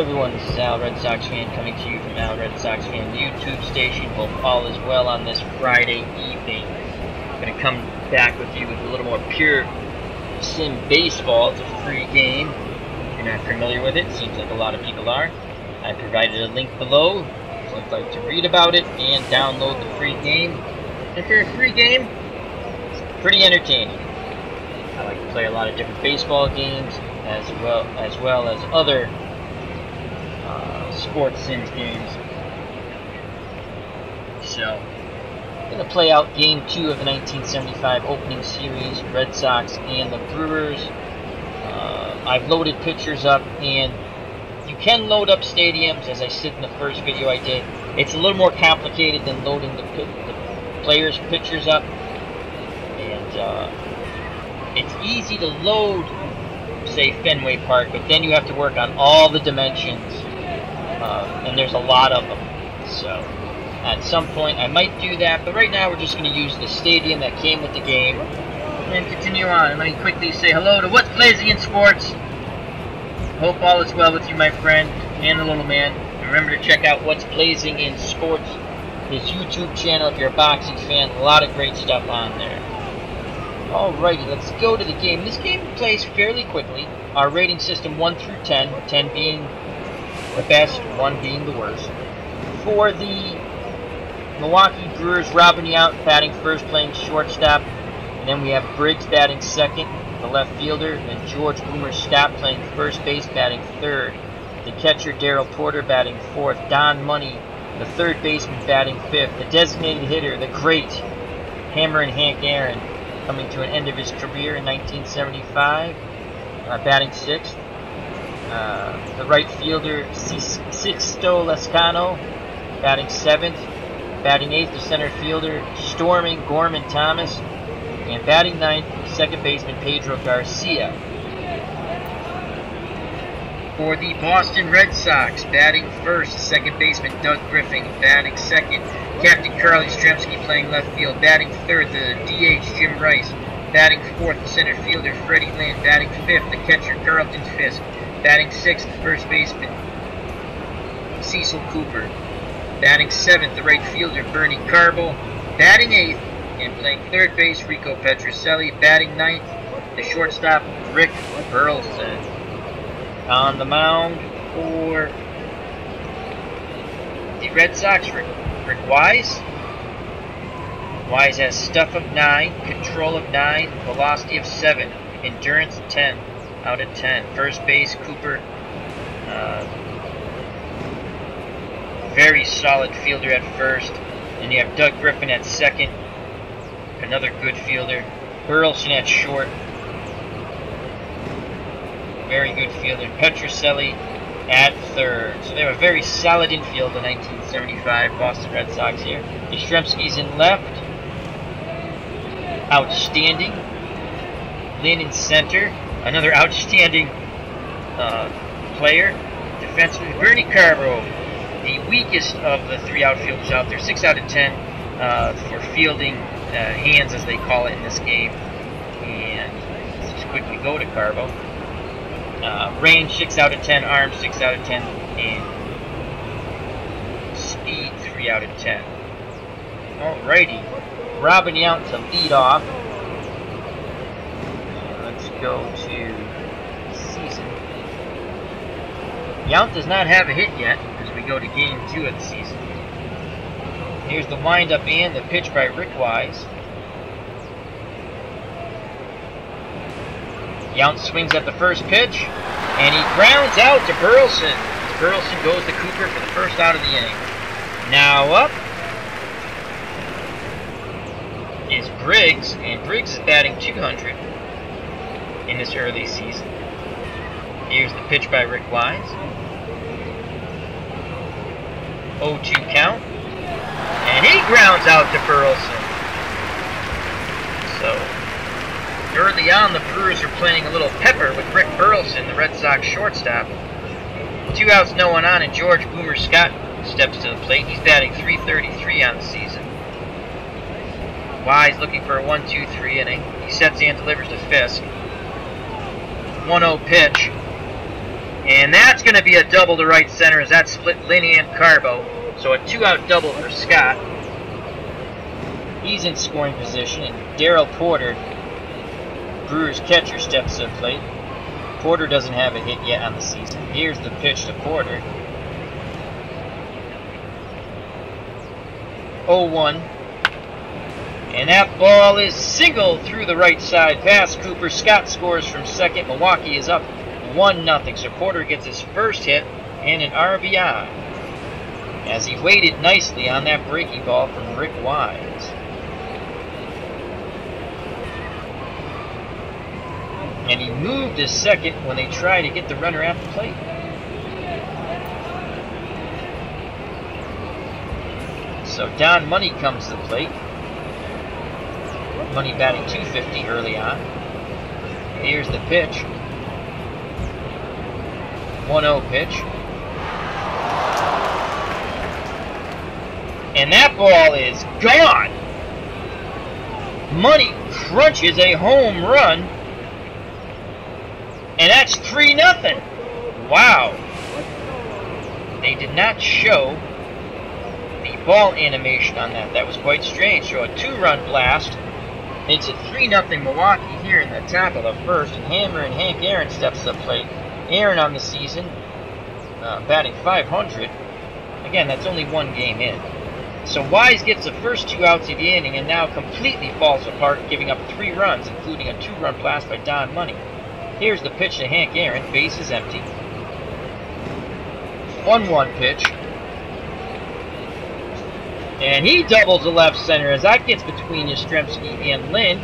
everyone, this is Al Red Sox Fan coming to you from Al Red Sox Fan YouTube station. Hope all is well on this Friday evening. I'm going to come back with you with a little more PureSim Baseball. It's a free game. If you're not familiar with it, seems like a lot of people are. I provided a link below if you'd like to read about it and download the free game. And for a free game, it's pretty entertaining. I like to play a lot of different baseball games as well as other sports sims games. So, I'm going to play out Game 2 of the 1975 opening series, Red Sox and the Brewers. I've loaded pictures up, and you can load up stadiums, as I said in the first video I did. It's a little more complicated than loading the players' pictures up, and it's easy to load, say, Fenway Park, but then you have to work on all the dimensions, and there's a lot of them. So at some point I might do that, but right now we're just going to use the stadium that came with the game and continue on. And let me quickly say hello to What's Blazing in Sports. Hope all is well with you, my friend, and the little man. Remember to check out What's Blazing in Sports, his YouTube channel if you're a boxing fan. A lot of great stuff on there. Alrighty, let's go to the game. This game plays fairly quickly. Our rating system 1 through 10, 10 being the best, 1 being the worst. For the Milwaukee Brewers, Robin Yount batting first, playing shortstop. And then we have Briggs batting second, the left fielder. And then George Boomer Scott playing first base, batting third. The catcher, Darrell Porter, batting fourth. Don Money, the third baseman, batting fifth. The designated hitter, the great Hammer and Hank Aaron, coming to an end of his career in 1975, batting sixth. The right fielder, Sixto Lescano, batting seventh. Batting eighth, the center fielder, Storming Gorman Thomas. And batting ninth, second baseman, Pedro Garcia. For the Boston Red Sox, batting first, second baseman, Doug Griffin. Batting second, Captain Carl Yastrzemski, playing left field. Batting third, the DH, Jim Rice. Batting fourth, the center fielder, Freddie Lynn. Batting fifth, the catcher, Carlton Fisk. Batting sixth, the first baseman, Cecil Cooper. Batting seventh, the right fielder, Bernie Carbo. Batting eighth, and playing third base, Rico Petrocelli. Batting ninth, the shortstop, Rick Burleson. On the mound for the Red Sox, Rick Wise. Wise has stuff of 9, control of 9, velocity of 7, endurance 10 out of 10. First base, Cooper. Very solid fielder at first. And you have Doug Griffin at second. Another good fielder. Burleson at short. Very good fielder. Petrocelli at third. So they have a very solid infield in 1975 Boston Red Sox here. Yastrzemski's in left. Outstanding. Lynn in center. Another outstanding player. Defenseman Bernie Carbo, the weakest of the 3 outfielders out there. 6 out of 10 for fielding hands, as they call it in this game. And let's just quickly go to Carbo. Range 6 out of 10, arm 6 out of 10, and speed 3 out of 10. Alrighty, Robin Yount to lead off. And let's go to season. Yount does not have a hit yet as we go to Game 2 of the season. Here's the windup and the pitch by Rick Wise. Yount swings at the first pitch, and he grounds out to Burleson. Burleson goes to Cooper for the first out of the inning. Now up is Briggs, and Briggs is batting 200 in this early season. Here's the pitch by Rick Wise. 0-2 count, and he grounds out to Burleson. So early on, the Brewers are playing a little pepper with Rick Burleson, the Red Sox shortstop. 2 outs, no one on, and George Boomer Scott steps to the plate. He's batting .333 on the season. Wise looking for a 1-2-3 inning. He sets and delivers to Fisk. 1-0 pitch. And that's going to be a double to right center as that split Lynn and Carbo. So a 2-out double for Scott. He's in scoring position, and Darryl Porter, Brewers catcher, steps to the plate. Porter doesn't have a hit yet on the season. Here's the pitch to Porter. 0-1. And that ball is singled through the right side past Cooper. Scott scores from second. Milwaukee is up 1-0. So Porter gets his first hit and an RBI as he waited nicely on that breaking ball from Rick Wise. And he moved his second when they tried to get the runner at the plate. So Don Money comes to the plate. Money batting .250 early on. Here's the pitch. 1-0 pitch. And that ball is gone. Money crunches a home run. And that's 3-0. Wow. They did not show the ball animation on that. That was quite strange. So a 2-run blast makes it 3-0 Milwaukee here in the top of the first. And Hammer and Hank Aaron steps to the plate. Aaron on the season, batting .500. Again, that's only one game in. So Wise gets the first 2 outs of the inning and now completely falls apart, giving up 3 runs, including a 2-run blast by Don Money. Here's the pitch to Hank Aaron. Base is empty. 1-1 pitch. And he doubles the left center as that gets between Yastrzemski and Lynn.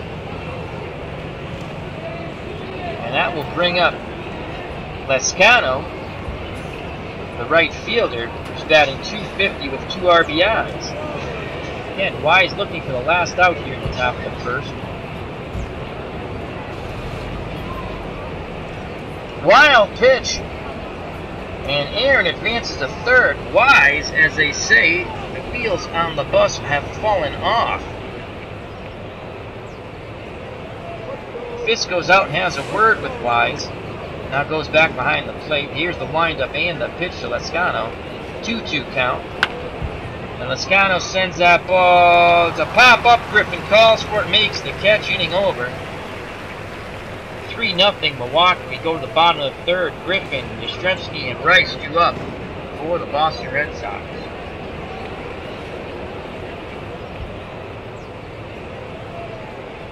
And that will bring up Lescano, the right fielder, who's batting .250 with 2 RBIs. Again, Wise looking for the last out here in the top of the first. Wild pitch. And Aaron advances to third. Wise, as they say, the wheels on the bus have fallen off. Fisk goes out and has a word with Wise. Now goes back behind the plate. Here's the windup and the pitch to Lescano. 2-2 count. And Lescano sends that ball to pop up. Griffin calls for it, makes the catch, inning over. 3-0 Milwaukee. We go to the bottom of the third. Griffin, Yastrzemski, and Rice do up for the Boston Red Sox.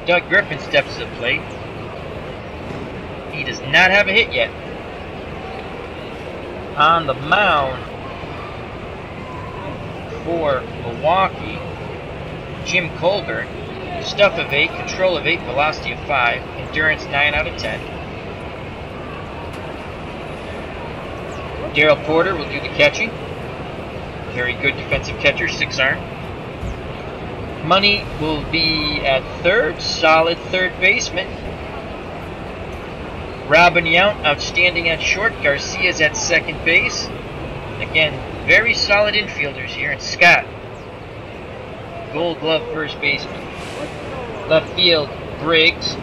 Doug Griffin steps to the plate. He does not have a hit yet. On the mound for Milwaukee, Jim Colbert. Stuff of 8, control of 8, velocity of 5, endurance 9 out of 10. Darryl Porter will do the catching. Very good defensive catcher, 6-arm. Money will be at third, solid third baseman. Robin Yount, outstanding at short. Garcia's at second base. Again, very solid infielders here. And Scott, Gold Glove first baseman. Left field, Briggs.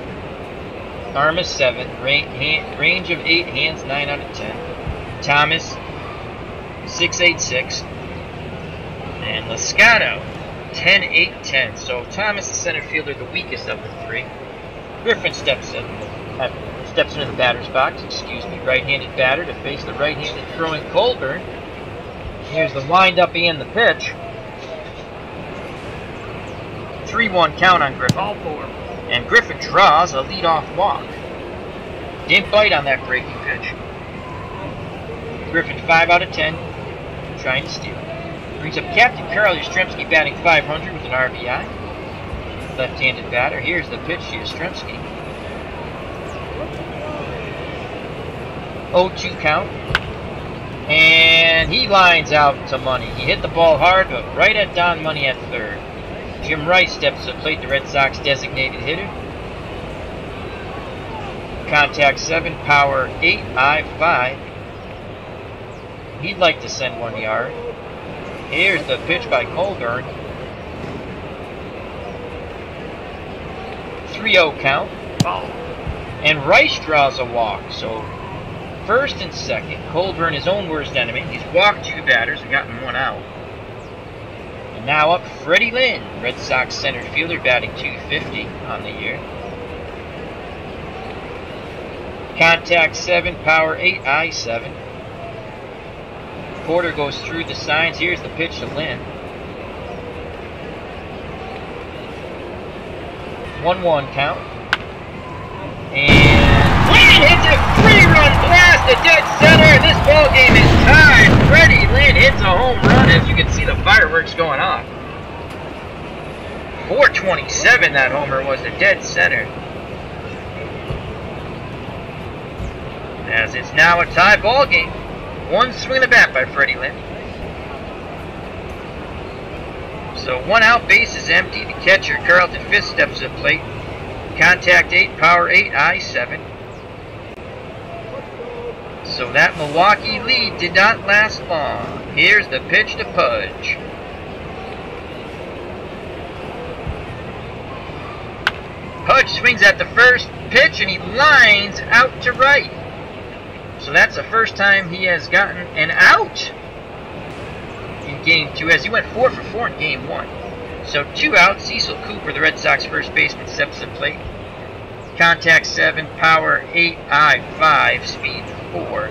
Arm is 7. Range of 8. Hands 9 out of 10. Thomas, 6'8", and Lescano, 10'8", So Thomas, the center fielder, the weakest of the 3. Griffin steps into the batter's box. Right-handed batter to face the right-handed throwing Colburn. Here's the windup and the pitch. 3-1 count on Griffin. And Griffin draws a leadoff walk. Didn't bite on that breaking pitch. Griffin 5 out of 10. Trying to steal. Brings up Captain Carl Yastrzemski batting .500 with an RBI. Left-handed batter. Here's the pitch to Yastrzemski. 0-2 count. And he lines out to Money. He hit the ball hard, but right at Don Money at third. Jim Rice steps to the plate, the Red Sox designated hitter. Contact 7, power 8, eye 5. He'd like to send 1 yard. Here's the pitch by Colburn. 3-0 count. And Rice draws a walk, so First and second, Colburn, his own worst enemy. He's walked 2 batters and gotten 1 out. And now up, Freddie Lynn, Red Sox center fielder, batting .250 on the year. Contact 7, power 8, eye 7. Porter goes through the signs. Here's the pitch to Lynn. 1-1 count. And Lynn hits a 3-run blast to dead center. This ball game is tied. Freddie Lynn hits a home run. As you can see, the fireworks going off. 427 that homer was to dead center. As it's now a tie ball game. 1 swing of the bat by Freddie Lynn. So 1 out, base is empty. The catcher, Carlton Fisk, steps to the plate. Contact 8, power 8, eye 7. So that Milwaukee lead did not last long. Here's the pitch to Pudge. Pudge swings at the first pitch and he lines out to right. So that's the first time he has gotten an out in Game 2, as he went 4 for 4 in Game 1. So 2 outs. Cecil Cooper, the Red Sox first baseman, steps to the plate. Contact 7, power 8, eye 5, speed 4.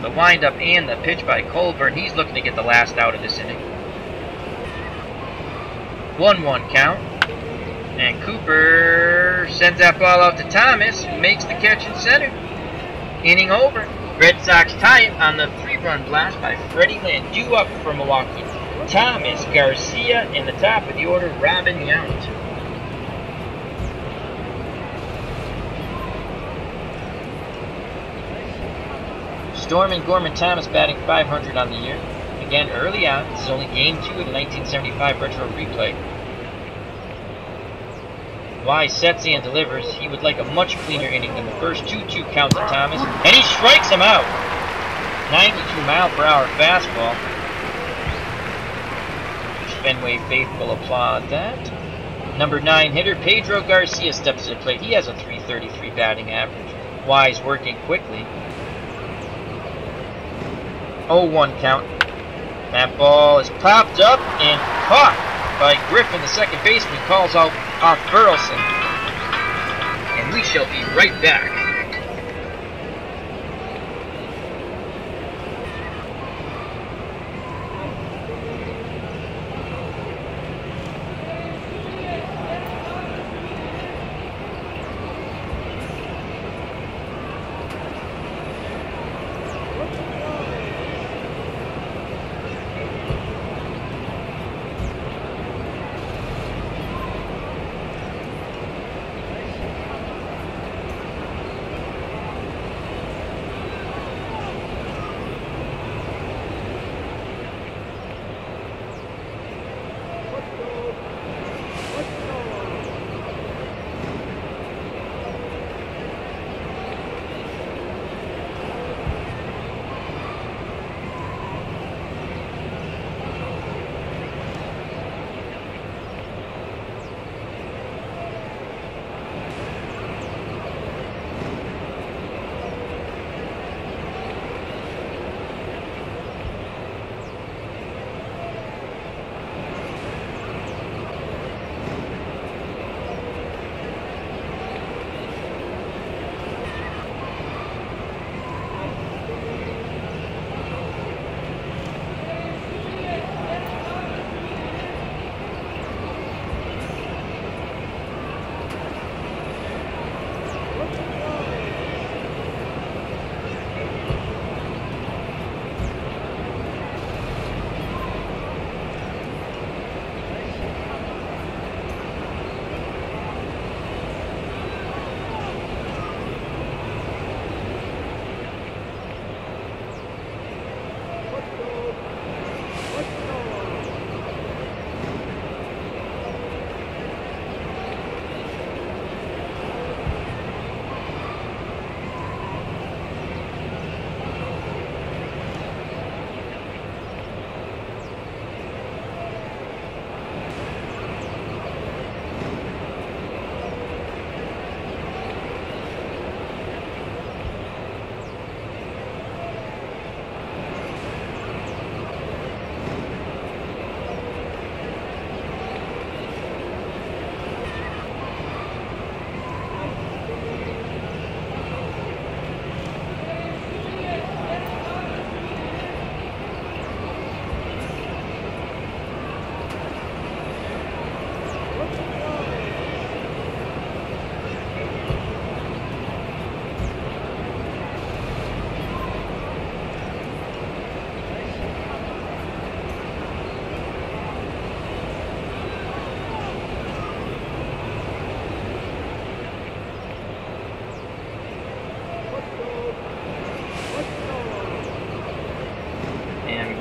The windup and the pitch by Colburn. He's looking to get the last out of this inning. 1-1 count. And Cooper sends that ball out to Thomas, who makes the catch in center. Inning over. Red Sox tie it on the 3-run blast by Freddie Lynn. 2 up for Milwaukee. Thomas, Garcia, in the top of the order, Robin Yount. Storm and Gorman Thomas batting .500 on the year. Again, early on. This is only Game 2 of the 1975 retro replay. Wise sets and delivers. He would like a much cleaner inning than the first 2-2 count to Thomas. And he strikes him out. 92-mile-per-hour fastball. Fenway faithful applaud that. Number 9 hitter Pedro Garcia steps to the plate. He has a .333 batting average. Wise working quickly. 0-1 count. That ball is popped up and caught by Griffin, the second baseman, calls out off Burleson. And we shall be right back.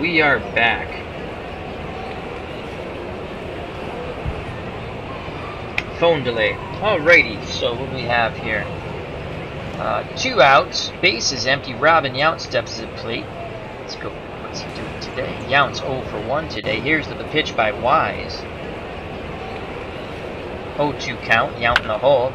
we are back. Phone delay. Alrighty, so what do we have here? 2 outs, base is empty. Robin Yount steps to the plate. Let's go. What's he doing today? Yount's 0 for 1 today. Here's the pitch by Wise. 0-2 count. Yount in the hole.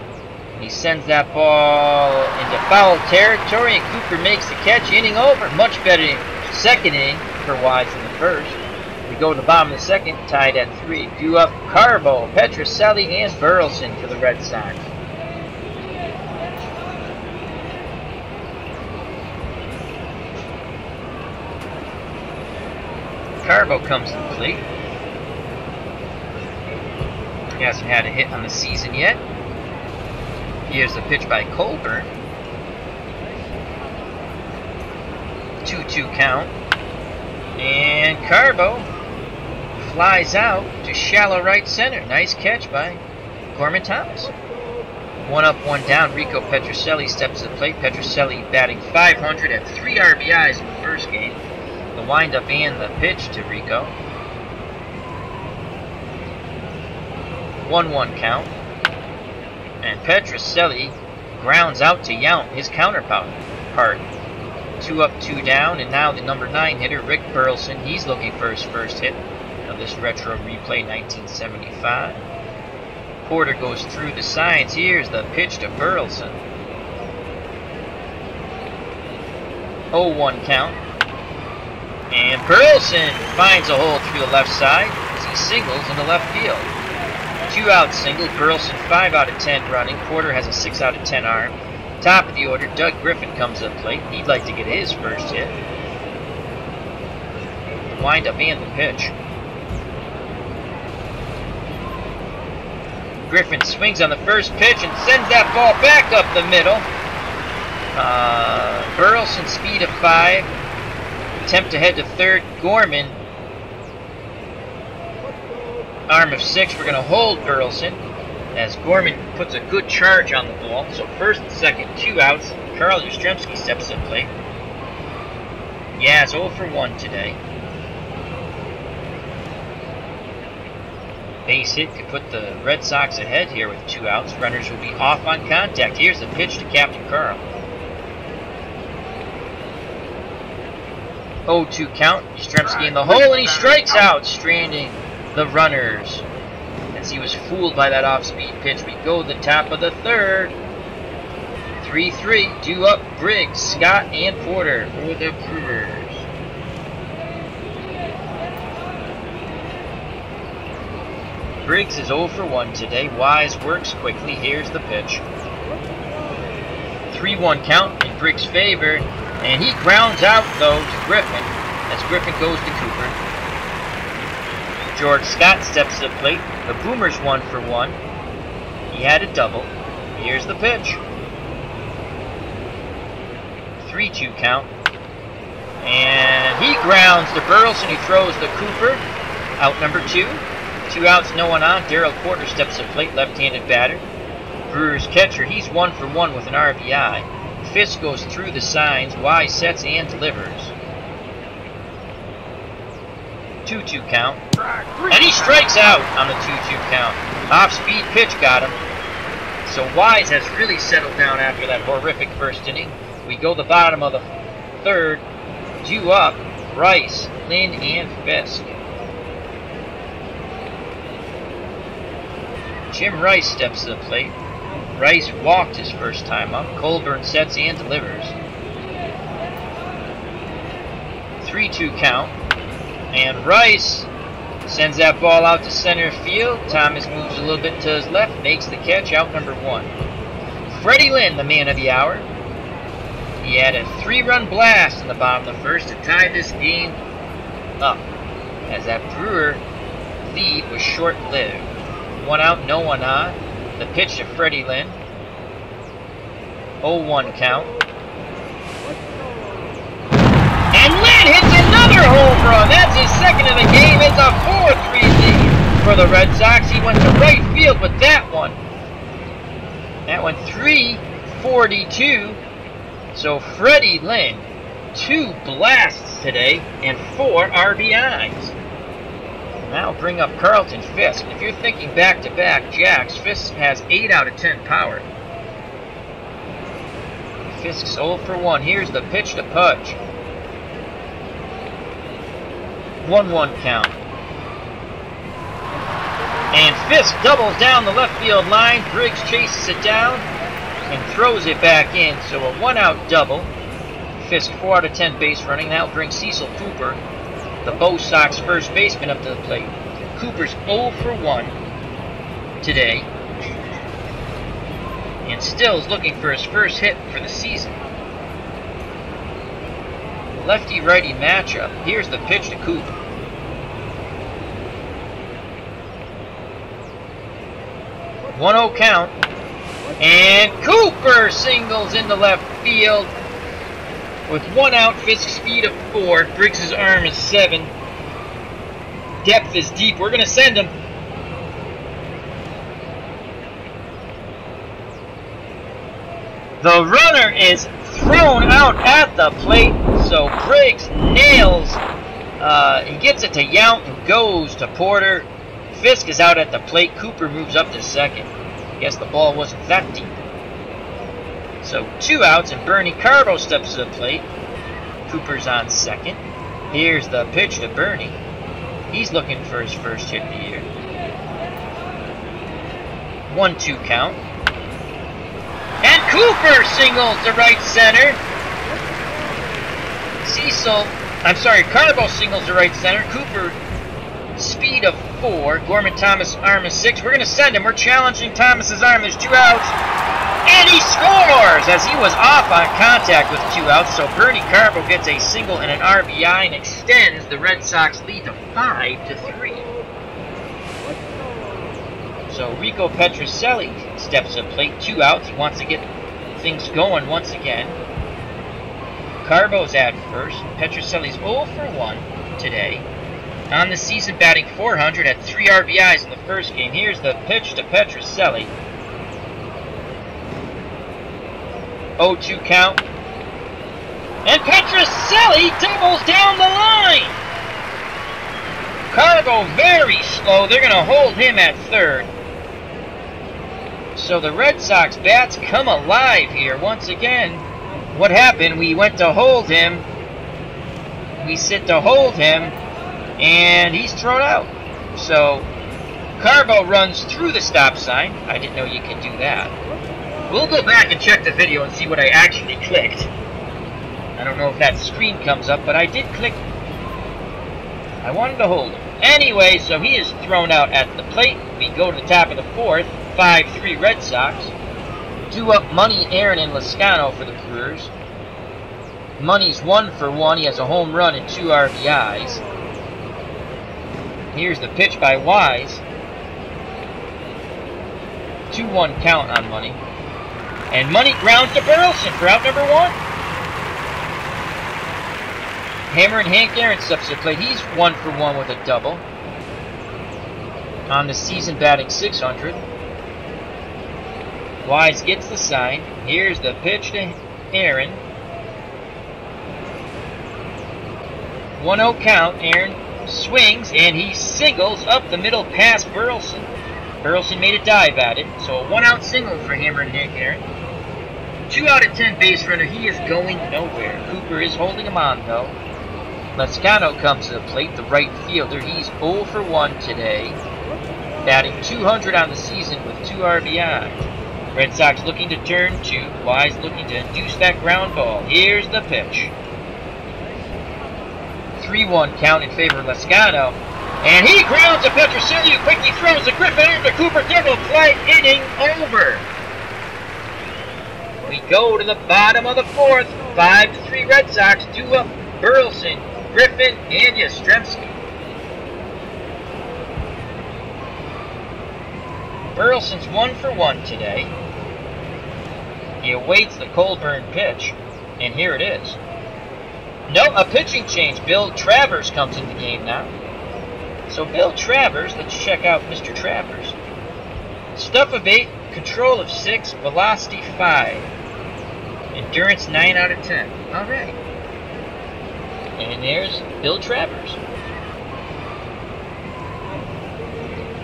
He sends that ball into foul territory, and Cooper makes the catch. Inning over. Much better second inning for Wise than the first. We go to the bottom of the second, tied at 3. Due up Carbo, Petrocelli, and Burleson for the Red Sox. Carbo comes to the plate. He hasn't had a hit on the season yet. Here's the pitch by Colburn. 2-2 count. And Carbo flies out to shallow right center. Nice catch by Gorman Thomas. 1 up, 1 down. Rico Petrocelli steps to the plate. Petrocelli batting .500 at 3 RBIs in the first game. The windup and the pitch to Rico. 1-1 count. And Petrocelli grounds out to Yount, his counterpart. 2 up, 2 down, and now the number 9 hitter, Rick Burleson. He's looking for his first hit of this retro replay, 1975. Porter goes through the signs. Here's the pitch to Burleson. 0-1 count. And Burleson finds a hole through the left side as he singles in the left field. 2-out single. Burleson 5 out of 10 running. Porter has a 6 out of 10 arm. Top of the order, Doug Griffin comes to the plate. He'd like to get his first hit. The windup and the pitch. Griffin swings on the first pitch and sends that ball back up the middle. Burleson speed of 5. Attempt to head to third. Gorman, arm of 6. We're going to hold Burleson as Gorman puts a good charge on the ball. So first and second, 2 outs. Carl Yastrzemski steps to the plate. Yeah, it's 0 for 1 today. Base hit could put the Red Sox ahead here with 2 outs. Runners will be off on contact. Here's the pitch to Captain Carl. 0-2 count. Yastrzemski in the hole, and he strikes out, stranding the runners. As he was fooled by that off-speed pitch, we go to the top of the third. 3-3, due up Briggs, Scott, and Porter for the Brewers. Briggs is 0 for 1 today. Wise works quickly. Here's the pitch. 3-1 count in Briggs' favor, and he grounds out, though, to Griffin, as Griffin goes to Cooper. George Scott steps to the plate. The Boomers 1 for 1. He had a double. Here's the pitch. 3-2 count. And he grounds to Burleson. He throws to Cooper. Out number 2. 2 outs, no one on. Darryl Porter steps to the plate, left-handed batter. Brewers catcher, he's 1 for 1 with an RBI. Fisk goes through the signs. Wise sets and delivers. 2-2 count. And he strikes out on the 2-2 count. Off-speed pitch got him. So Wise has really settled down after that horrific first inning. We go the bottom of the third. Due up Rice, Lynn, and Fisk. Jim Rice steps to the plate. Rice walked his first time up. Colburn sets and delivers. 3-2 count. And Rice sends that ball out to center field. Thomas moves a little bit to his left, makes the catch, out number 1. Freddie Lynn, the man of the hour. He had a 3-run blast in the bottom of the first to tie this game up, as that Brewer lead was short-lived. 1 out, no one on. The pitch to Freddie Lynn. 0-1 count. And Lynn hits another home run. That's his second of the game. It's a 4-3 lead for the Red Sox. He went to right field with that one. That went 342. So Freddie Lynn, 2 blasts today and 4 RBIs. Now bring up Carlton Fisk. If you're thinking back-to-back jacks, Fisk has 8 out of 10 power. Fisk's 0 for 1. Here's the pitch to Pudge. 1-1 count. And Fisk doubles down the left field line. Briggs chases it down and throws it back in. So a 1-out double. Fisk 4 out of 10 base running. Now brings Cecil Cooper, the BOS Sox first baseman, up to the plate. Cooper's 0 for 1 today. And still is looking for his first hit for the season. Lefty-righty matchup. Here's the pitch to Cooper. One-0 count. And Cooper singles into left field. With 1 out, Fisk's speed of 4. Briggs' arm is 7. Depth is deep. We're going to send him. The runner is thrown out at the plate. So Briggs nails. He gets it to Yount and goes to Porter. Fisk is out at the plate. Cooper moves up to second. I guess the ball wasn't that deep. So 2 outs, and Bernie Carbo steps to the plate. Cooper's on second. Here's the pitch to Bernie. He's looking for his first hit of the year. 1-2 count. And Cooper singles to right center. Carbo singles to right center. Cooper, speed of 4. Gorman Thomas' arm is 6. We're going to send him. We're challenging Thomas's arm. There's 2 outs. And he scores as he was off on contact with 2 outs. So Bernie Carbo gets a single and an RBI and extends the Red Sox lead to 5-3. So Rico Petrocelli steps to the plate. 2 outs. He wants to get things going once again. Carbo's at first. Petrocelli's 0 for 1 today. On the season, batting .400, had 3 RBIs in the first game. Here's the pitch to Petrocelli. 0-2 count. And Petrocelli doubles down the line. Carbo very slow. They're going to hold him at third. So the Red Sox bats come alive here once again. What happened? We went to hold him. We sit to hold him. And he's thrown out. So Carbo runs through the stop sign. I didn't know you could do that. We'll go back and check the video and see what I actually clicked. I don't know if that screen comes up, but I did click. I wanted to hold him. Anyway, so he is thrown out at the plate. We go to the top of the 4th. 5-3 Red Sox. 2 up Money, Aaron, and Lascano for the Brewers. Money's 1 for 1. He has a home run and 2 RBIs. Here's the pitch by Wise. 2-1 count on Money. And Money grounds to Burleson for out number 1. Hammer and Hank Aaron steps to the plate. He's 1 for 1 with a double. On the season, batting .600. Wise gets the sign. Here's the pitch to Aaron. 1-0 count. Aaron swings, and he singles up the middle past Burleson. Burleson made a dive at it, so a 1-out single for Hammer and Hank Aaron. 2 out of 10 base runner. He is going nowhere. Cooper is holding him on, though. Lascano comes to the plate, the right fielder. He's 0 for 1 today, batting .200 on the season with 2 RBIs. Red Sox looking to turn 2. Wise looking to induce that ground ball. Here's the pitch. 3-1 count in favor of Lascano. And he grounds to Petrocelli, who quickly throws the Griffin over to Cooper. Double play, inning over. We go to the bottom of the 4th. 5-3 Red Sox. 2 up Burleson, Griffin, and Yastrzemski. Burleson's 1 for 1 today. He awaits the Colburn pitch, and here it is. No, a pitching change. Bill Travers comes in the game now. So Bill Travers, let's check out Mr. Travers. Stuff of 8, control of 6, velocity 5. Endurance 9 out of 10. Alright. And there's Bill Travers.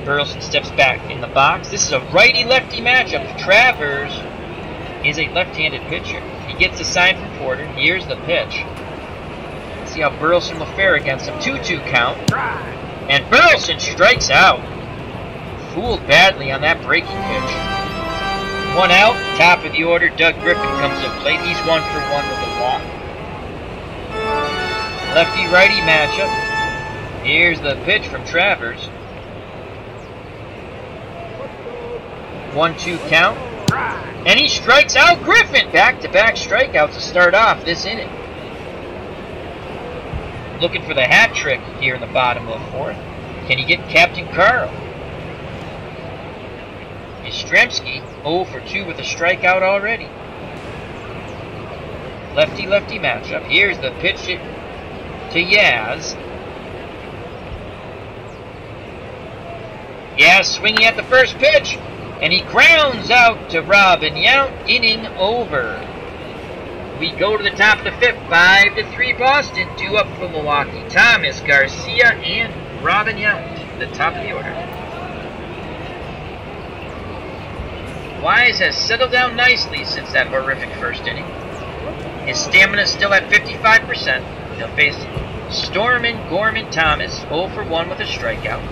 Burleson steps back in the box. This is a righty-lefty matchup. Travers is a left-handed pitcher. He gets a sign from Porter. Here's the pitch. See how Burleson will fare against him. 2-2 count. And Burleson strikes out. Fooled badly on that breaking pitch. 1 out. Top of the order. Doug Griffin comes to plate. He's 1 for 1 with a walk. Lefty-righty matchup. Here's the pitch from Travers. 1-2 count. And he strikes out Griffin. Back-to-back strikeouts to start off this inning. Looking for the hat trick here in the bottom of the 4th. Can he get Captain Carl? Yastrzemski 0 for 2 with a strikeout already. Lefty-lefty matchup. Here's the pitch to Yaz. Yaz swinging at the first pitch. And he grounds out to Robin Yount. Inning over. We go to the top of the 5th. 5-3 Boston. 2 up for Milwaukee. Thomas, Garcia, and Robin Yount. The top of the order. Wise has settled down nicely since that horrific first inning. His stamina is still at 55%. He'll face Storman Gorman Thomas. 0 for 1 with a strikeout.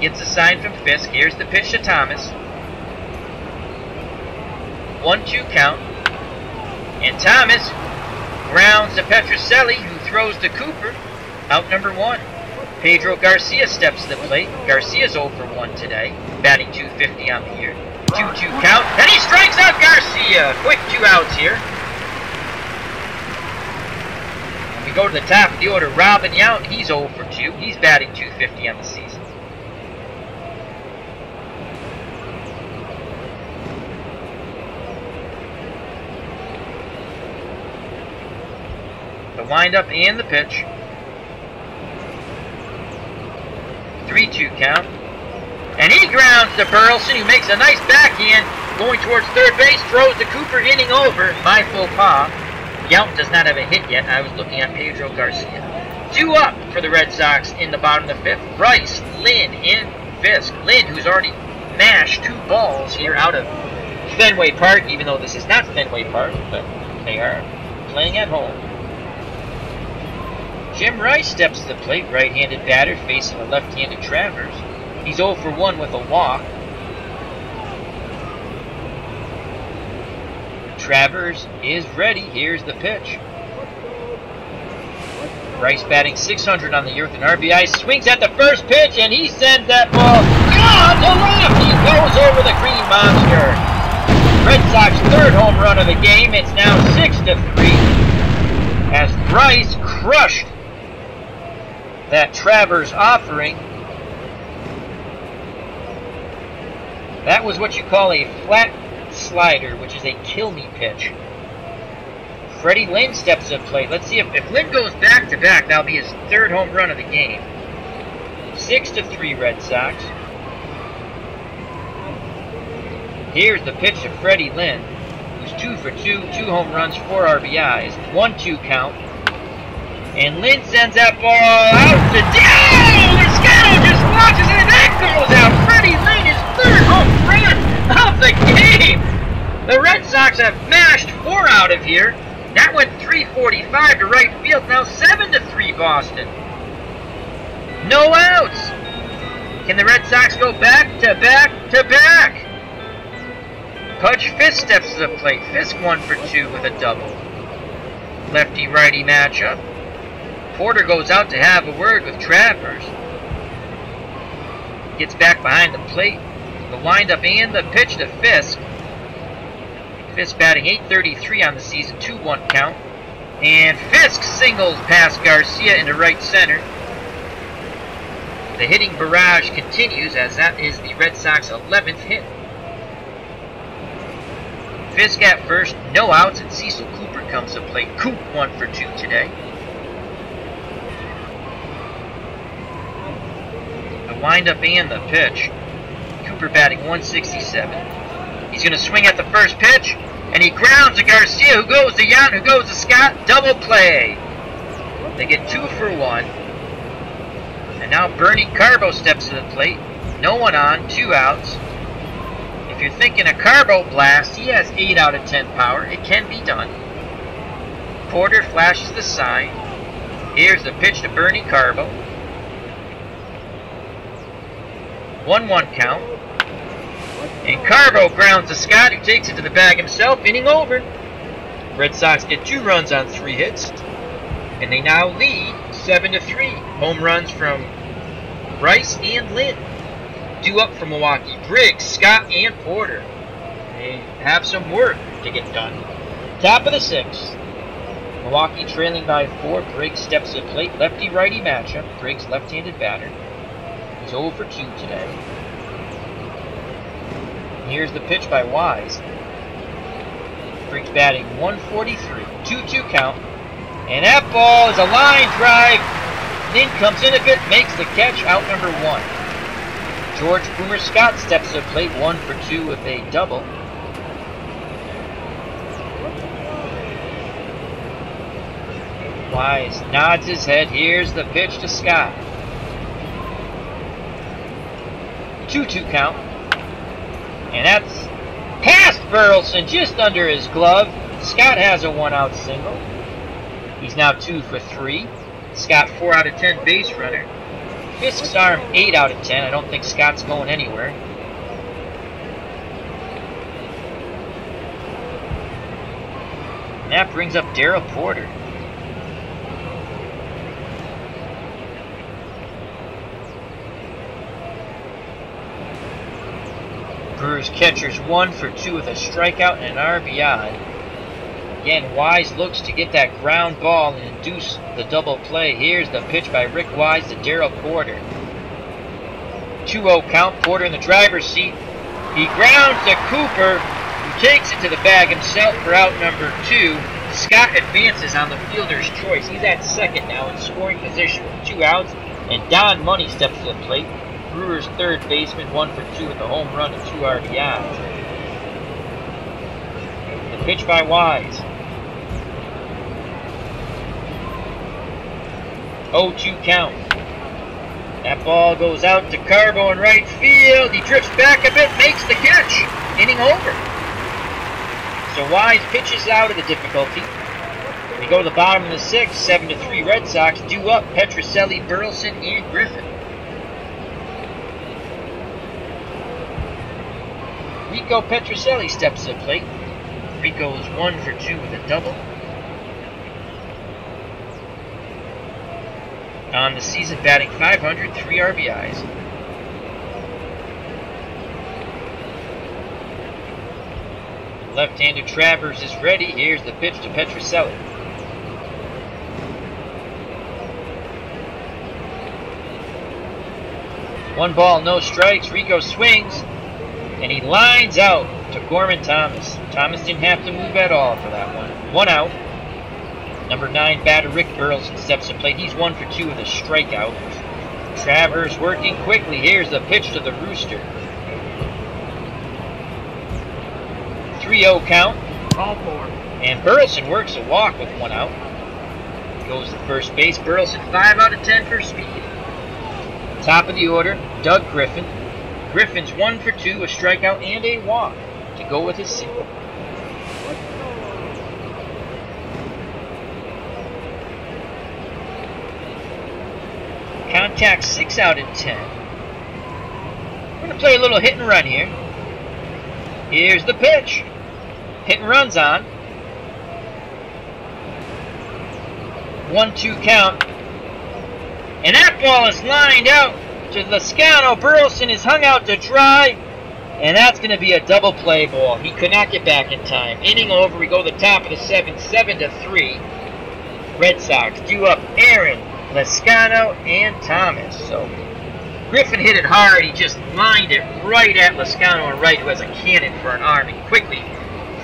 Gets a sign from Fisk. Here's the pitch to Thomas. 1-2 count. And Thomas grounds to Petrocelli, who throws to Cooper. Out number 1. Pedro Garcia steps to the plate. Garcia's 0 for 1 today. Batting .250 on the year. 2-2 count. And he strikes out Garcia. Quick 2 outs here. We go to the top of the order. Robin Yount. He's 0 for 2. He's batting .250 on the season. The windup and the pitch. 3-2 count. And he grounds to Burleson, who makes a nice backhand going towards third base, throws to Cooper, inning over. My faux pas. Yount does not have a hit yet. I was looking at Pedro Garcia. 2 up for the Red Sox in the bottom of the 5th. Rice, Lynn, and Fisk. Lynn, who's already mashed 2 balls here out of Fenway Park, even though this is not Fenway Park, but they are playing at home. Jim Rice steps to the plate, right-handed batter facing a left-handed Travers. He's 0 for 1 with a walk. Travers is ready. Here's the pitch. Rice batting .600 on the year with an RBI. Swings at the first pitch, and he sends that ball to left. He goes over the Green Monster. Red Sox 3rd home run of the game. It's now 6-3 as Rice crushed that Travers offering. That was what you call a flat slider, which is a kill-me pitch. Freddie Lynn steps to the plate. Let's see if Lynn goes back-to-back, that'll be his 3rd home run of the game. 6-3 Red Sox. Here's the pitch to Freddie Lynn, who's 2 for 2, 2 home runs, 4 RBIs, 1-2 count. And Lynn sends that ball out to Moscato just watches it, and that goes out. Freddie Lynn is 3rd home run of the game. The Red Sox have mashed 4 out of here. That went 345 to right field. Now 7-3 Boston. No outs. Can the Red Sox go back-to-back-to-back? Pudge Fisk steps to the plate. Fisk 1 for 2 with a double. Lefty-righty matchup. Porter goes out to have a word with Travers. Gets back behind the plate. The windup and the pitch to Fisk. Fisk batting .833 on the season, 2-1 count. And Fisk singles past Garcia into right center. The hitting barrage continues as that is the Red Sox 11th hit. Fisk at first, no outs, and Cecil Cooper comes to plate. Coop 1 for 2 today. The windup and the pitch. Cooper batting .167. He's going to swing at the first pitch, and he grounds to Garcia, who goes to Yount, who goes to Scott. Double play. They get 2 for 1. And now Bernie Carbo steps to the plate. No one on, 2 outs. If you're thinking a Carbo blast, he has 8 out of 10 power. It can be done. Porter flashes the sign. Here's the pitch to Bernie Carbo. 1-1 count. And Carbo grounds to Scott, who takes it to the bag himself. Inning over. Red Sox get 2 runs on 3 hits. And they now lead 7-3. Home runs from Rice and Lynn. Due up from Milwaukee, Briggs, Scott, and Porter. They have some work to get done. Top of the 6th. Milwaukee trailing by 4. Briggs steps to the plate. Lefty-righty matchup. Briggs left-handed batter. He's 0 for 2 today. Here's the pitch by Wise. Briggs batting 143. 2-2 count. And that ball is a line drive. Lynn comes in a bit, makes the catch, out number 1. George Boomer Scott steps to the plate, 1 for 2 with a double. Wise nods his head. Here's the pitch to Scott. 2-2 count. And that's past Burleson, just under his glove. Scott has a 1-out single. He's now 2 for 3. Scott 4 out of 10 base runner. Fisk's arm 8 out of 10. I don't think Scott's going anywhere. And that brings up Darryl Porter. Brewers catcher's 1 for 2 with a strikeout and an RBI. Again, Wise looks to get that ground ball and induce the double play. Here's the pitch by Rick Wise to Darryl Porter. 2-0 count. Porter in the driver's seat. He grounds to Cooper, who takes it to the bag himself for out number 2. Scott advances on the fielder's choice. He's at second now in scoring position with 2 outs. And Don Money steps to the plate. Brewers third baseman, 1 for 2 with a home run and 2 RBIs. The pitch by Wise. 0-2 count. That ball goes out to Carbo in right field. He drifts back a bit, makes the catch. Inning over. So Wise pitches out of the difficulty. We go to the bottom of the 6th, 7-3 Red Sox. Due up Petrocelli, Burleson, and Griffin. Rico Petrocelli steps to the plate. Rico is 1 for 2 with a double. On the season, batting 500, 3 RBIs. Left-handed Travers is ready. Here's the pitch to Petrocelli. One ball, no strikes. Rico swings, and he lines out to Gorman Thomas. Thomas didn't have to move at all for that one. 1 out. Number 9 batter Rick Burleson steps to plate. He's 1 for 2 with a strikeout. Travers working quickly. Here's the pitch to the Rooster. 3-0 count. Call for. And Burleson works a walk with 1 out. Goes to first base. Burleson 5 out of 10 for speed. Top of the order, Doug Griffin. Griffin's 1 for 2, a strikeout and a walk to go with his single. Contact 6 out of 10. We're going to play a little hit and run here. Here's the pitch. Hit and run's on. 1-2 count. And that ball is lined out to Lascano. Burleson is hung out to dry. And that's going to be a double play ball. He could not get back in time. Inning over. We go to the top of the 7th, 7-3. Red Sox due up Aaron, Lascano, and Thomas. So Griffin hit it hard. He just lined it right at Lascano and right, who has a cannon for an arm. He quickly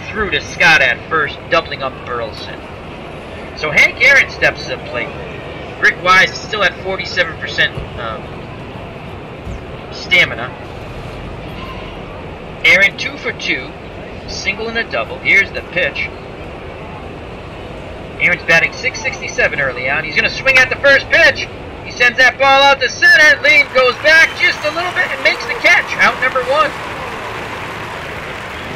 threw to Scott at first, doubling up Burleson. So Hank Aaron steps to the plate. Rick Wise is still at 47% stamina. Aaron 2 for 2, single and a double. Here's the pitch. Aaron's batting .667 early on. He's going to swing at the first pitch. He sends that ball out to center. Lane goes back just a little bit and makes the catch. Out number 1.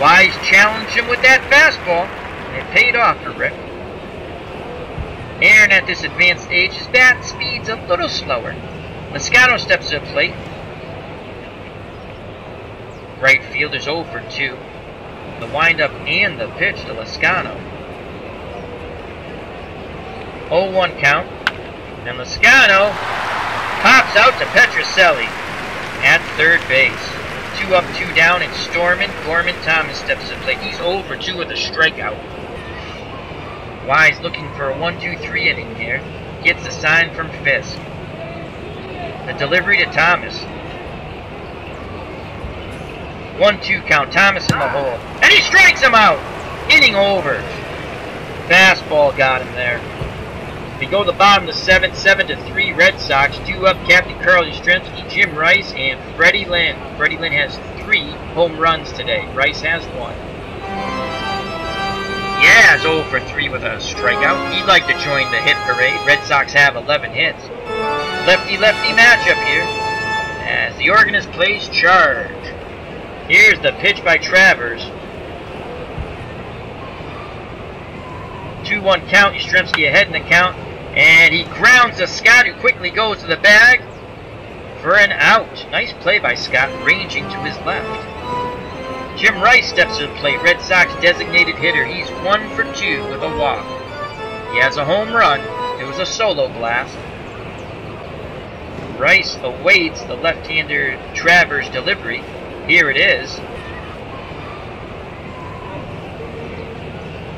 Wise challenged him with that fastball. It paid off for Rick. Aaron at this advanced age, his bat speed's a little slower. Lascano steps to the plate. Right fielder's 0 for 2. The windup and the pitch to Lascano. 0-1 count. And Lascano pops out to Petrocelli at third base. 2 up, 2 down, and Stormin. Gorman Thomas steps to the plate. He's 0 for 2 with a strikeout. Wise looking for a 1-2-3 inning here. Gets the sign from Fisk. The delivery to Thomas. 1-2 count. Thomas in the hole. And he strikes him out! Inning over. Fastball got him there. We go to the bottom of the 7th, 7-3 Red Sox. 2 up, Captain Carl Yastrzemski, Jim Rice, and Freddie Lynn. Freddie Lynn has 3 home runs today. Rice has 1. Yeah, it's 0 for 3 with a strikeout. He'd like to join the hit parade. Red Sox have 11 hits. Lefty-lefty matchup here as the organist plays charge. Here's the pitch by Travers. 2-1 count. Yastrzemski ahead in the count. And he grounds a Scott who quickly goes to the bag for an out. Nice play by Scott, ranging to his left. Jim Rice steps to the plate. Red Sox designated hitter. He's 1 for 2 with a walk. He has a home run. It was a solo blast. Rice awaits the left-hander Travers delivery. Here it is.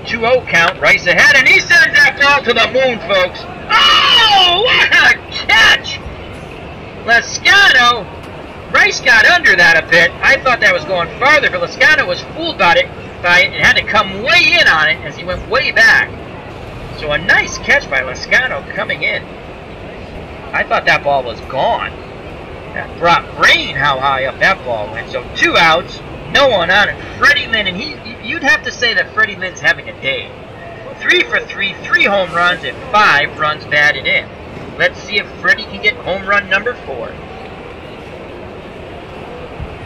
2-0 count. Rice ahead, and he sends that ball to the moon, folks. Oh, what a catch! Lascano. Rice got under that a bit. I thought that was going farther, but Lascano was fooled by it and had to come way in on it as he went way back. So a nice catch by Lascano coming in. I thought that ball was gone. That brought rain how high up that ball went. So 2 outs, no one on it. Freddie Lynn, and you'd have to say that Freddie Lynn's having a day. 3 for 3, 3 home runs, and 5 runs batted in. Let's see if Freddie can get home run number 4.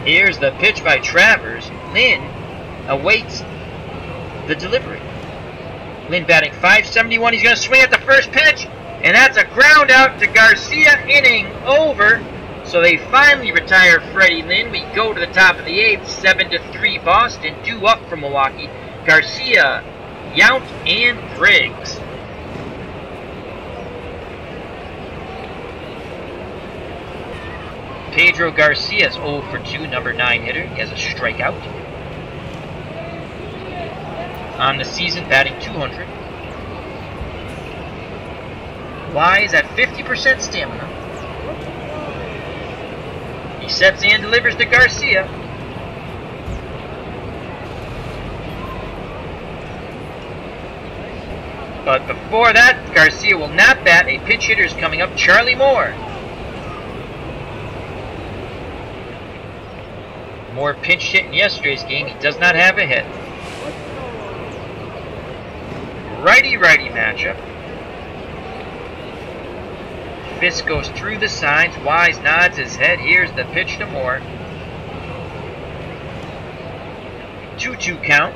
Here's the pitch by Travers. Lynn awaits the delivery. Lynn batting .571. He's going to swing at the first pitch, and that's a ground out to Garcia. Inning over. So they finally retire Freddie Lynn. We go to the top of the 8th, 7-3 Boston. 2 up from Milwaukee. Garcia, Yount, and Briggs. Pedro Garcia's 0 for 2, number 9 hitter. He has a strikeout. On the season, batting .200. Wise at 50% stamina. He sets and delivers to Garcia. But before that, Garcia will not bat. A pinch hitter is coming up, Charlie Moore. Moore pinch hit in yesterday's game. He does not have a hit. Righty-righty matchup. Fisk goes through the signs. Wise nods his head. Here's the pitch to Moore. 2-2 count.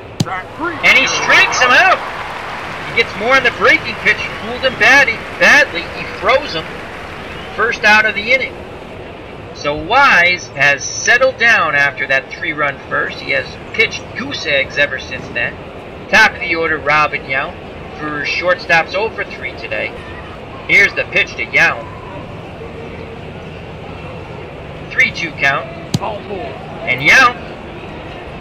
And he strikes him out. He gets Moore on the breaking pitch. Fooled him badly. He froze him. First out of the inning. So Wise has settled down after that 3-run first. He has pitched goose eggs ever since then. Top of the order, Robin Yount. For shortstops 0 for 3 today. Here's the pitch to Yount. 3-2 count. And Yount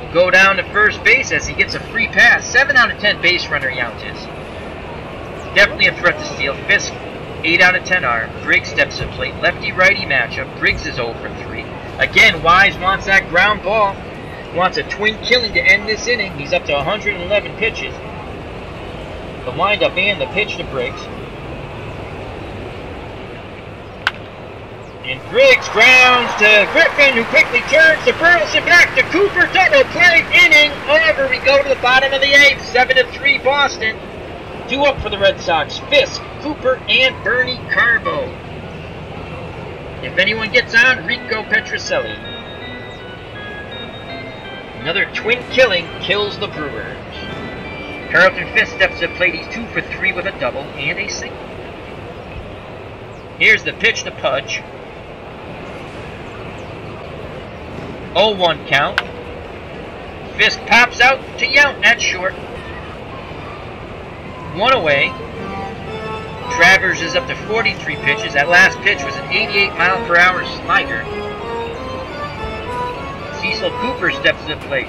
will go down to first base as he gets a free pass. 7 out of 10 base runner Yount is. Definitely a threat to steal. Fisk, 8 out of 10 are. Briggs steps to the plate. Lefty-righty matchup. Briggs is 0 for 3. Again, Wise wants that ground ball. Wants a twin killing to end this inning. He's up to 111 pitches. The windup and the pitch to Briggs. And Briggs grounds to Griffin, who quickly turns to Burleson, back to Cooper, double play, inning over. We go to the bottom of the 8th, 7-3 Boston. 2 up for the Red Sox. Fisk, Cooper, and Bernie Carbo. If anyone gets on, Rico Petrocelli. Another twin killing kills the Brewers. Carlton Fisk steps to the plate. He's 2 for 3 with a double and a single. Here's the pitch to Pudge. 0-1 count. Fisk pops out to Yount at short. 1 away. Travers is up to 43 pitches. That last pitch was an 88-mile-per-hour slider. Cecil Cooper steps to the plate.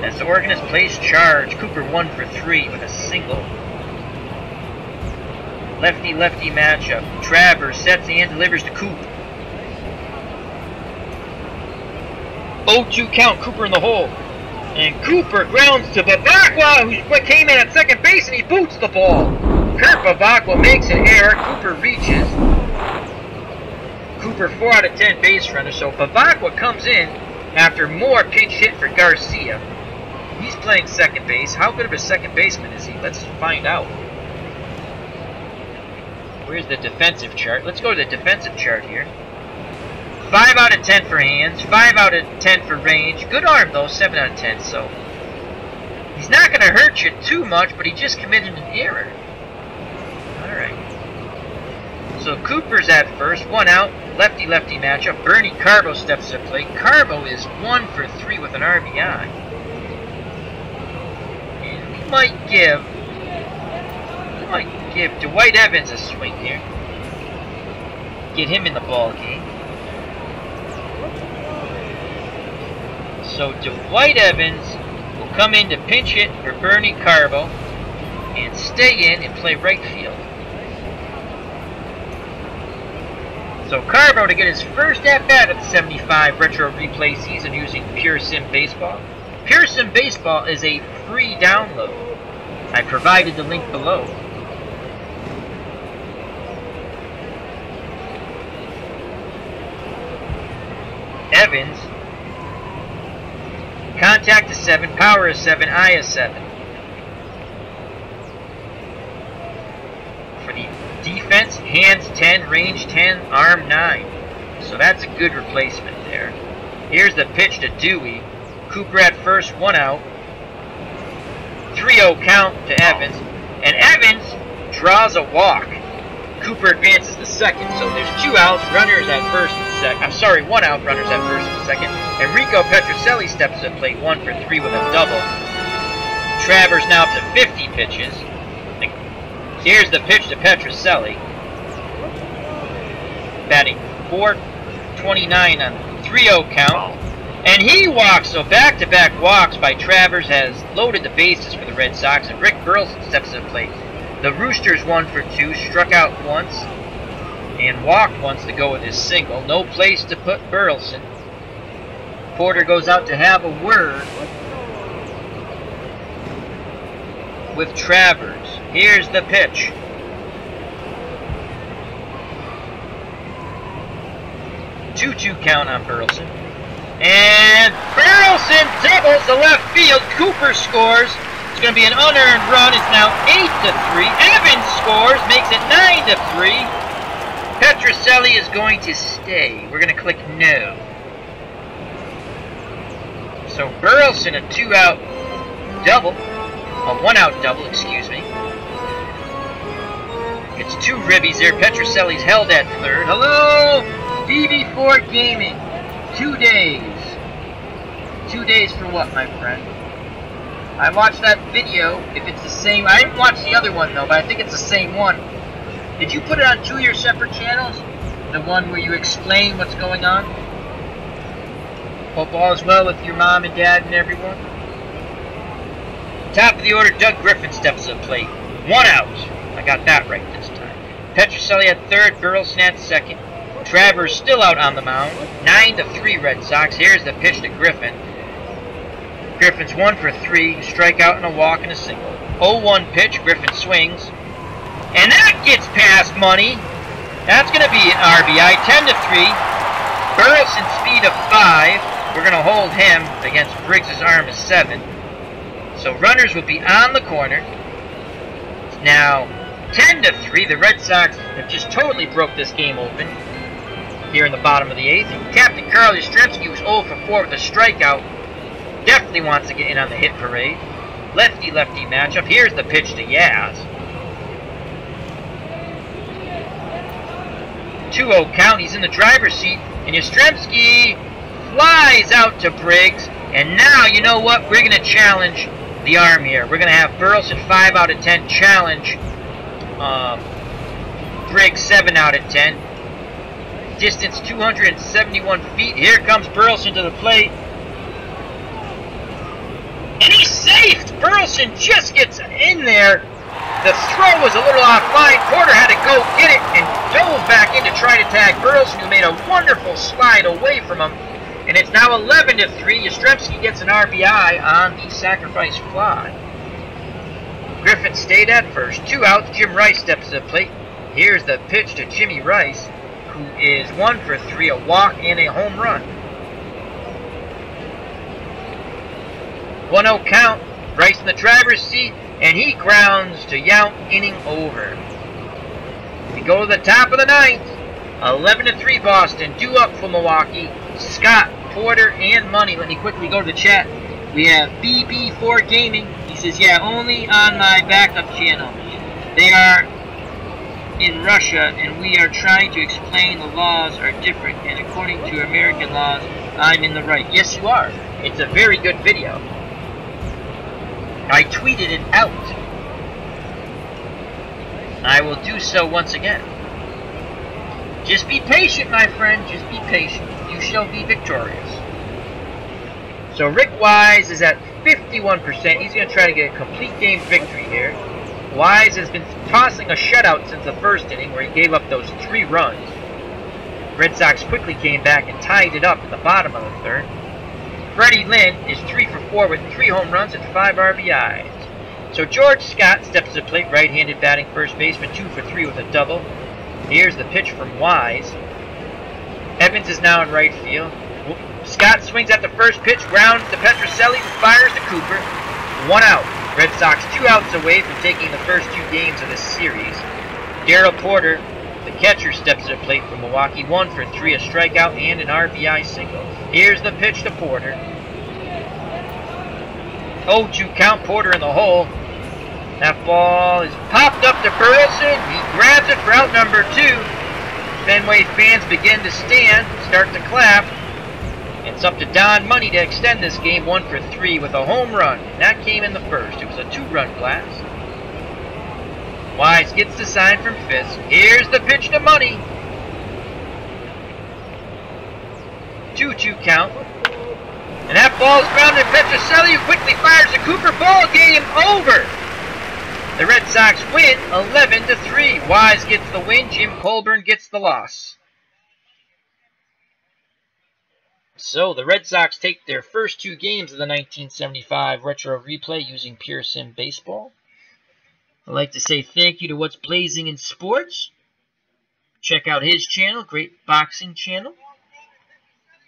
As the organist plays charge, Cooper 1 for 3 with a single. Lefty-lefty matchup. Travers sets and delivers to Coop. 0-2 count, Cooper in the hole. And Cooper grounds to Bavacqua, who came in at second base, and he boots the ball. Kurt Bavacqua makes an error. Cooper reaches. Cooper 4 out of 10 base runners, so Bavacqua comes in after more pinch hit for Garcia. He's playing second base. How good of a second baseman is he? Let's find out. Where's the defensive chart? Let's go to the defensive chart here. 5 out of 10 for hands, 5 out of 10 for range. Good arm though, 7 out of 10, so he's not going to hurt you too much, but he just committed an error. Alright. So Cooper's at first, 1 out, lefty-lefty matchup. Bernie Carbo steps to the plate. Carbo is 1 for 3 with an RBI. And we might give Dwight Evans a swing here. Get him in the ball game. So Dwight Evans will come in to pinch hit for Bernie Carbo and stay in and play right field. So Carbo to get his first at-bat of the 75 Retro Replay season using PureSim Baseball. PureSim Baseball is a free download. I provided the link below. Evans. Contact is 7, power is 7, eye is 7. For the defense, hands 10, range 10, arm 9. So that's a good replacement there. Here's the pitch to Dewey. Cooper at first, 1 out. 3-0 count to Evans. And Evans draws a walk. Cooper advances to second, so there's 2 outs, runners at first and second. I'm sorry, 1 out, runners at first and second. Enrico Petrocelli steps to the plate, 1 for 3 with a double. Travers now up to 50 pitches. Here's the pitch to Petrocelli. Batting .429 on 3-0 count. And he walks, so back-to-back walks by Travers has loaded the bases for the Red Sox, and Rick Burleson steps to the plate. The Roosters 1 for 2, struck out once and walked once to go with his single. No place to put Burleson. Porter goes out to have a word with Travers. Here's the pitch. Two-two count on Burleson. And Burleson doubles to left field. Cooper scores. It's going to be an unearned run. It's now 8-3. Evans scores, makes it 9-3. Petrocelli is going to stay. We're going to click no. So Burleson a 2-out double, a 1-out double, excuse me. It's 2 ribbies there. Petrocelli's held at third. Hello, DB4 Gaming. 2 days. 2 days for what, my friend? I watched that video, if it's the same. I didn't watch the other one, though, but I think it's the same one. Did you put it on 2 of your separate channels? The one where you explain what's going on? Hope all is well with your mom and dad and everyone. Top of the order, Doug Griffin steps to the plate. 1 out. I got that right this time. Petrocelli at third, Burleson at second. Travers still out on the mound. 9-3 Red Sox. Here's the pitch to Griffin. Griffin's 1 for 3, strikeout and a walk and a single. 0-1 pitch, Griffin swings. And that gets past money. That's going to be an RBI, 10-3. Burleson speed of 5. We're going to hold him against Briggs' arm of 7. So runners will be on the corner. Now, 10-3, the Red Sox have just totally broke this game open here in the bottom of the 8th. Captain Carl Yastrzemski was 0 for 4 with a strikeout. Definitely wants to get in on the hit parade. Lefty-lefty matchup. Here's the pitch to Yaz. 2-0 count. He's in the driver's seat. And Yastrzemski flies out to Briggs. And now, you know what? We're going to challenge the arm here. We're going to have Burleson 5 out of 10 challenge Briggs 7 out of 10. Distance 271 feet. Here comes Burleson to the plate. And he's safe! Burleson just gets in there. The throw was a little offline. Porter had to go get it and dove back in to try to tag Burleson, who made a wonderful slide away from him. And it's now 11-3. Yastrzemski gets an RBI on the sacrifice fly. Griffin stayed at first. 2 outs. Jim Rice steps to the plate. Here's the pitch to Jimmy Rice, who is 1 for 3, a walk and a home run. 1-0 count. Rice in the driver's seat, and he grounds to Yount, inning over. We go to the top of the 9th. 11-3 Boston, due up for Milwaukee. Scott, Porter, and Money. Let me quickly go to the chat. We have BB4 Gaming. He says, yeah, only on my backup channel. They are in Russia, and we are trying to explain the laws are different, and according to American laws, I'm in the right. Yes, you are. It's a very good video. I tweeted it out. I will do so once again. Just be patient, my friend. Just be patient. You shall be victorious. So Rick Wise is at 51%. He's going to try to get a complete game victory here. Wise has been tossing a shutout since the first inning, where he gave up those 3 runs. Red Sox quickly came back and tied it up in the bottom of the 3rd. Freddie Lynn is 3 for 4 with 3 home runs and 5 RBIs. So George Scott steps to the plate, right-handed batting first baseman, 2 for 3 with a double. Here's the pitch from Wise. Evans is now in right field. Scott swings at the first pitch, grounds to Petrocelli, who fires to Cooper. 1 out. Red Sox 2 outs away from taking the first 2 games of this series. Darrell Porter, the catcher, steps to the plate for Milwaukee. 1 for 3, a strikeout and an RBI single. Here's the pitch to Porter. 0-2 count. Porter in the hole. That ball is popped up to Burleson. He grabs it for out number 2. Fenway fans begin to stand, start to clap. It's up to Don Money to extend this game 1 for 3 with a home run. And that came in the first. It was a 2-run blast. Wise gets the sign from Fisk. Here's the pitch to Money. 2-2 count. And that ball's grounded to Petrocelli, who quickly fires to Cooper. Ball game over. The Red Sox win 11-3. Wise gets the win. Jim Colburn gets the loss. So the Red Sox take their first 2 games of the 1975 Retro Replay using PureSim Baseball. I'd like to say thank you to What's Blazing in Sports. Check out his channel, great boxing channel.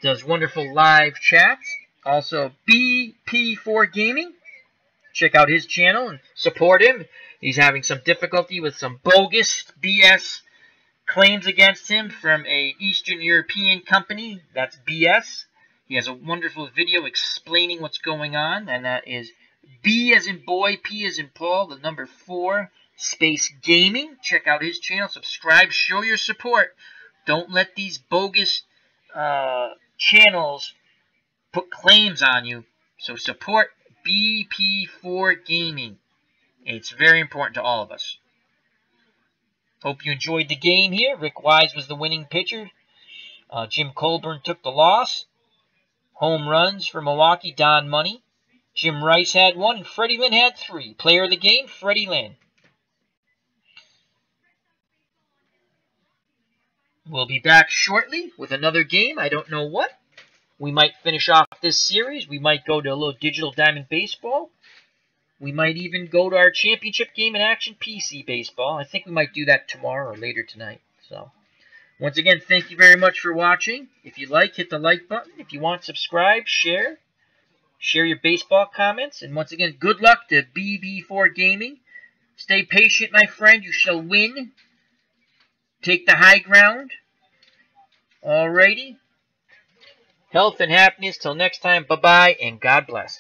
Does wonderful live chats. Also BP4 Gaming. Check out his channel and support him. He's having some difficulty with some bogus BS claims against him from a Eastern European company. That's BS. He has a wonderful video explaining what's going on, and that is B as in boy, P as in Paul, the number 4, space gaming. Check out his channel. Subscribe. Show your support. Don't let these bogus channels put claims on you. So support BP4 Gaming. It's very important to all of us. Hope you enjoyed the game here. Rick Wise was the winning pitcher. Jim Colburn took the loss. Home runs for Milwaukee, Don Money. Jim Rice had 1, and Freddie Lynn had 3. Player of the game, Freddie Lynn. We'll be back shortly with another game. I don't know what. We might finish off this series. We might go to a little Digital Diamond Baseball. We might even go to our championship game in action, PC Baseball. I think we might do that tomorrow or later tonight. So, once again, thank you very much for watching. If you like, hit the like button. If you want, subscribe, share. Share your baseball comments. And once again, good luck to BB4 Gaming. Stay patient, my friend. You shall win. Take the high ground. Alrighty. Health and happiness. Till next time. Bye-bye, and God bless.